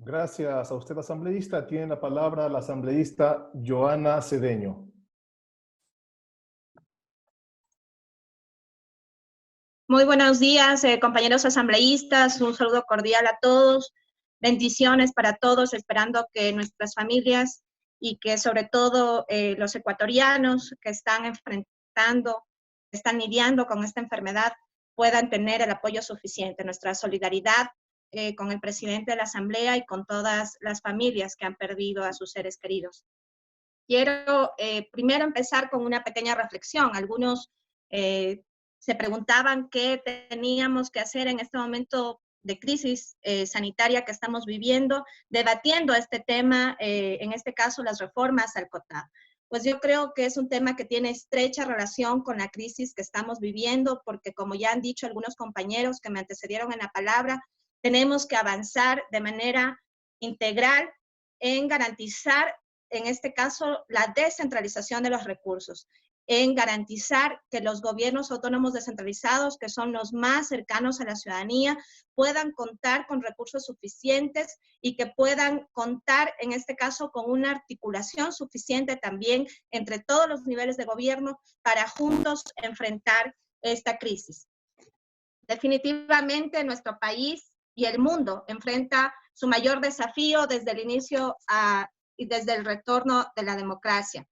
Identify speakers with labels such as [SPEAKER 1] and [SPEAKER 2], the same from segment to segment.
[SPEAKER 1] Gracias a usted, asambleísta. Tiene la palabra la asambleísta Joana Cedeño.
[SPEAKER 2] Muy buenos días, compañeros asambleístas. Un saludo cordial a todos. Bendiciones para todos, esperando que nuestras familias y que sobre todo los ecuatorianos que están enfrentando, que están lidiando con esta enfermedad, puedan tener el apoyo suficiente. Nuestra solidaridad con el presidente de la Asamblea y con todas las familias que han perdido a sus seres queridos. Quiero primero empezar con una pequeña reflexión. Algunos se preguntaban qué teníamos que hacer en este momento de crisis sanitaria que estamos viviendo, debatiendo este tema, en este caso las reformas al COTAD. Pues yo creo que es un tema que tiene estrecha relación con la crisis que estamos viviendo, porque como ya han dicho algunos compañeros que me antecedieron en la palabra, tenemos que avanzar de manera integral en garantizar, en este caso, la descentralización de los recursos, en garantizar que los gobiernos autónomos descentralizados, que son los más cercanos a la ciudadanía, puedan contar con recursos suficientes y que puedan contar, en este caso, con una articulación suficiente también entre todos los niveles de gobierno para juntos enfrentar esta crisis. Definitivamente nuestro país y el mundo enfrenta su mayor desafío desde el inicio y desde el retorno de la democracia.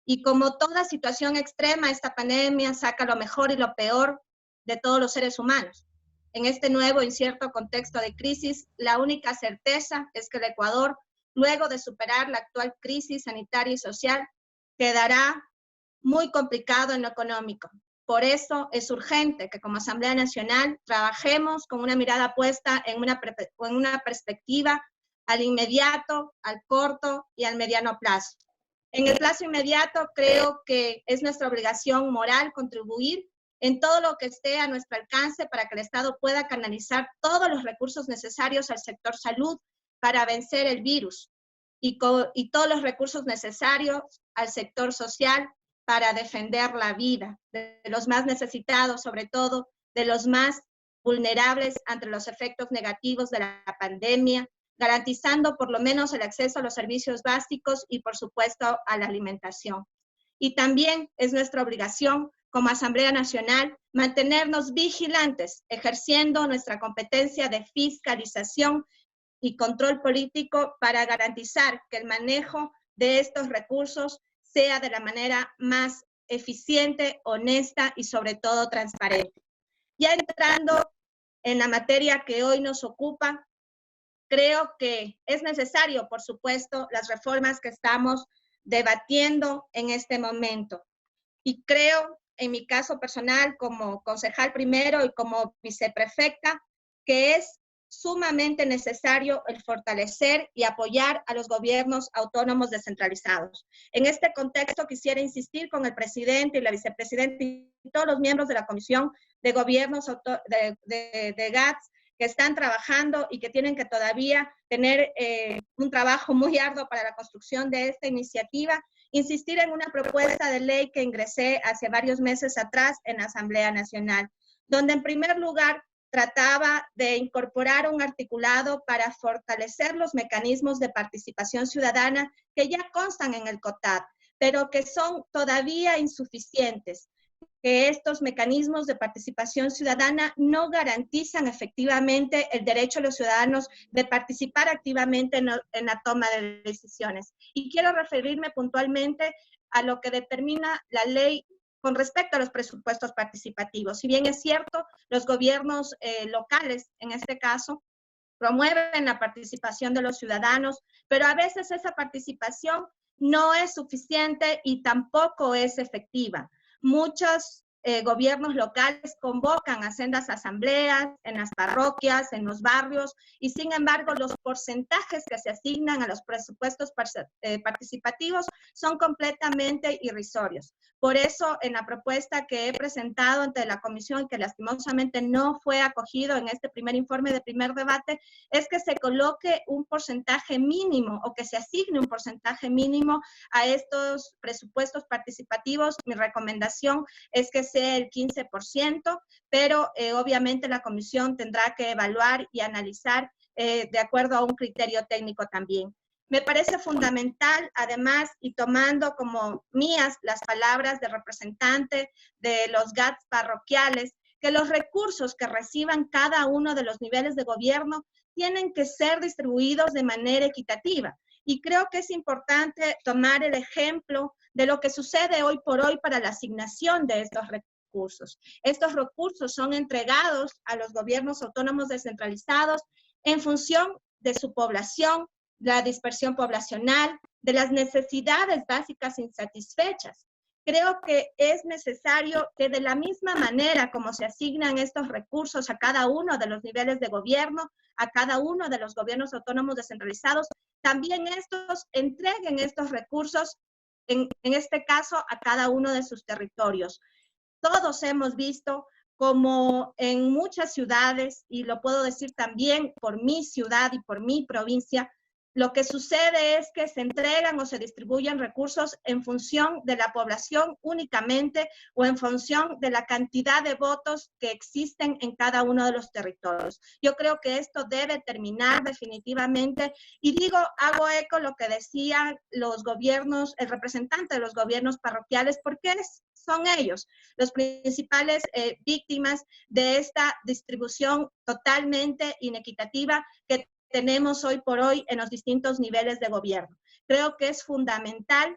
[SPEAKER 2] Y como toda situación extrema, esta pandemia saca lo mejor y lo peor de todos los seres humanos. En este nuevo incierto contexto de crisis, la única certeza es que el Ecuador, luego de superar la actual crisis sanitaria y social, quedará muy complicado en lo económico. Por eso es urgente que como Asamblea Nacional trabajemos con una mirada puesta en una perspectiva al inmediato, al corto y al mediano plazo. En el plazo inmediato creo que es nuestra obligación moral contribuir en todo lo que esté a nuestro alcance para que el Estado pueda canalizar todos los recursos necesarios al sector salud para vencer el virus y todos los recursos necesarios al sector social para defender la vida de los más necesitados, sobre todo de los más vulnerables ante los efectos negativos de la pandemia, garantizando por lo menos el acceso a los servicios básicos y, por supuesto, a la alimentación. Y también es nuestra obligación como Asamblea Nacional mantenernos vigilantes, ejerciendo nuestra competencia de fiscalización y control político para garantizar que el manejo de estos recursos sea de la manera más eficiente, honesta y sobre todo transparente. Ya entrando en la materia que hoy nos ocupa, creo que es necesario, por supuesto, las reformas que estamos debatiendo en este momento. Y creo, en mi caso personal, como concejal primero y como viceprefecta, que es sumamente necesario el fortalecer y apoyar a los gobiernos autónomos descentralizados. En este contexto quisiera insistir con el presidente y la vicepresidenta y todos los miembros de la Comisión de Gobiernos de GATS que están trabajando y que tienen que todavía tener un trabajo muy arduo para la construcción de esta iniciativa, insistir en una propuesta de ley que ingresé hace varios meses atrás en la Asamblea Nacional, donde en primer lugar trataba de incorporar un articulado para fortalecer los mecanismos de participación ciudadana que ya constan en el COTAD, pero que son todavía insuficientes, que estos mecanismos de participación ciudadana no garantizan efectivamente el derecho de los ciudadanos de participar activamente en la toma de decisiones. Y quiero referirme puntualmente a lo que determina la ley con respecto a los presupuestos participativos. Si bien es cierto, los gobiernos locales, en este caso, promueven la participación de los ciudadanos, pero a veces esa participación no es suficiente y tampoco es efectiva. Muchos gobiernos locales convocan a sendas asambleas en las parroquias, en los barrios, y sin embargo los porcentajes que se asignan a los presupuestos participativos son completamente irrisorios. Por eso, en la propuesta que he presentado ante la comisión, que lastimosamente no fue acogido en este primer informe de primer debate, es que se coloque un porcentaje mínimo o que se asigne un porcentaje mínimo a estos presupuestos participativos. Mi recomendación es que sea el 15%, pero obviamente la comisión tendrá que evaluar y analizar de acuerdo a un criterio técnico también. Me parece fundamental, además, y tomando como mías las palabras del representante de los GATS parroquiales, que los recursos que reciban cada uno de los niveles de gobierno tienen que ser distribuidos de manera equitativa. Y creo que es importante tomar el ejemplo de lo que sucede hoy por hoy para la asignación de estos recursos. Estos recursos son entregados a los gobiernos autónomos descentralizados en función de su población, la dispersión poblacional, de las necesidades básicas insatisfechas. Creo que es necesario que de la misma manera como se asignan estos recursos a cada uno de los niveles de gobierno, a cada uno de los gobiernos autónomos descentralizados, también estos entreguen estos recursos, en este caso, a cada uno de sus territorios. Todos hemos visto como en muchas ciudades, y lo puedo decir también por mi ciudad y por mi provincia, lo que sucede es que se entregan o se distribuyen recursos en función de la población únicamente o en función de la cantidad de votos que existen en cada uno de los territorios. Yo creo que esto debe terminar definitivamente y digo, hago eco lo que decían los gobiernos, el representante de los gobiernos parroquiales, porque son ellos los principales víctimas de esta distribución totalmente inequitativa que tenemos hoy por hoy en los distintos niveles de gobierno. Creo que es fundamental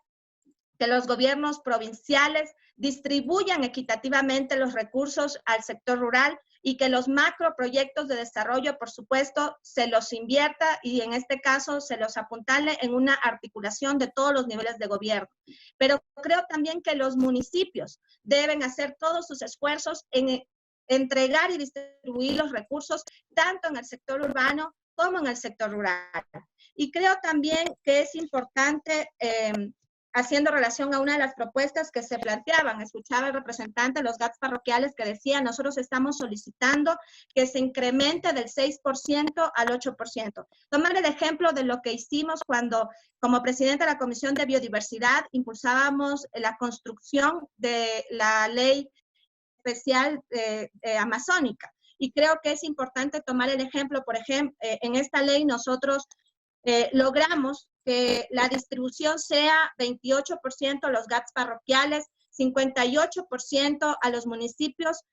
[SPEAKER 2] que los gobiernos provinciales distribuyan equitativamente los recursos al sector rural y que los macroproyectos de desarrollo, por supuesto, se los invierta y en este caso se los apuntale en una articulación de todos los niveles de gobierno. Pero creo también que los municipios deben hacer todos sus esfuerzos en entregar y distribuir los recursos tanto en el sector urbano como en el sector rural. Y creo también que es importante, haciendo relación a una de las propuestas que se planteaban, escuchaba el representante de los GATS parroquiales que decía, nosotros estamos solicitando que se incremente del 6% al 8%. Tomar el ejemplo de lo que hicimos cuando, como presidente de la Comisión de Biodiversidad, impulsábamos la construcción de la ley especial amazónica. Y creo que es importante tomar el ejemplo, por ejemplo, en esta ley nosotros logramos que la distribución sea 28% a los GATS parroquiales, 58% a los municipios,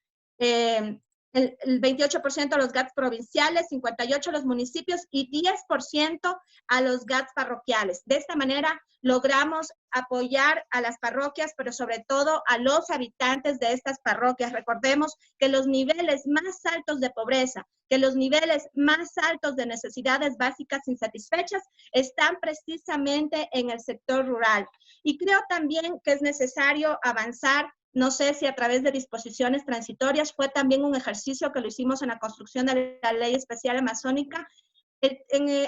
[SPEAKER 2] el 28% a los GATS provinciales, 58% a los municipios y 10% a los GATS parroquiales. De esta manera logramos apoyar a las parroquias, pero sobre todo a los habitantes de estas parroquias. Recordemos que los niveles más altos de pobreza, que los niveles más altos de necesidades básicas insatisfechas están precisamente en el sector rural. Y creo también que es necesario avanzar. No sé si a través de disposiciones transitorias, fue también un ejercicio que lo hicimos en la construcción de la Ley Especial Amazónica,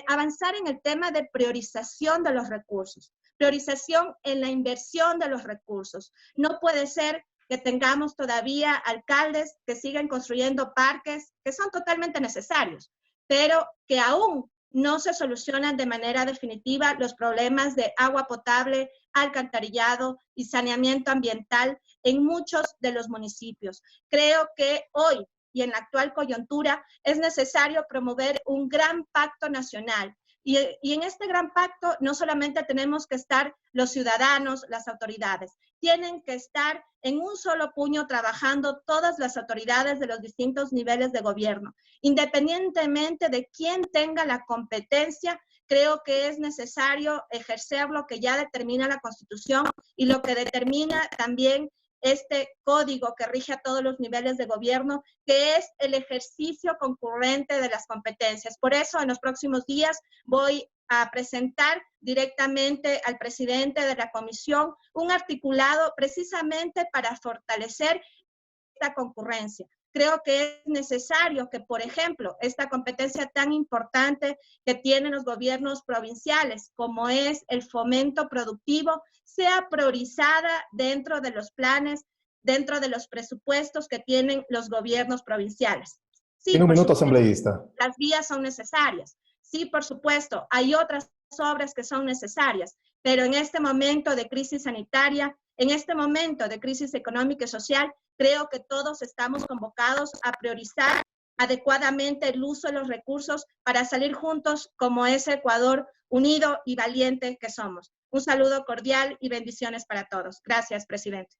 [SPEAKER 2] avanzar en el tema de priorización de los recursos, priorización en la inversión de los recursos. No puede ser que tengamos todavía alcaldes que sigan construyendo parques que son totalmente necesarios, pero que aún no se solucionan de manera definitiva los problemas de agua potable, alcantarillado y saneamiento ambiental en muchos de los municipios. Creo que hoy y en la actual coyuntura es necesario promover un gran pacto nacional. Y en este gran pacto no solamente tenemos que estar los ciudadanos, las autoridades, tienen que estar en un solo puño trabajando todas las autoridades de los distintos niveles de gobierno. Independientemente de quién tenga la competencia, creo que es necesario ejercer lo que ya determina la Constitución y lo que determina también este código que rige a todos los niveles de gobierno, que es el ejercicio concurrente de las competencias. Por eso, en los próximos días voy a presentar directamente al presidente de la comisión un articulado precisamente para fortalecer esta concurrencia. Creo que es necesario que, por ejemplo, esta competencia tan importante que tienen los gobiernos provinciales, como es el fomento productivo, sea priorizada dentro de los planes, dentro de los presupuestos que tienen los gobiernos provinciales. Sí,
[SPEAKER 1] Tiene un minuto,
[SPEAKER 2] supuesto,
[SPEAKER 1] asambleísta.
[SPEAKER 2] las vías son necesarias. Sí, por supuesto, hay otras obras que son necesarias, pero en este momento de crisis sanitaria, en este momento de crisis económica y social, creo que todos estamos convocados a priorizar adecuadamente el uso de los recursos para salir juntos como ese Ecuador unido y valiente que somos. Un saludo cordial y bendiciones para todos. Gracias, presidente.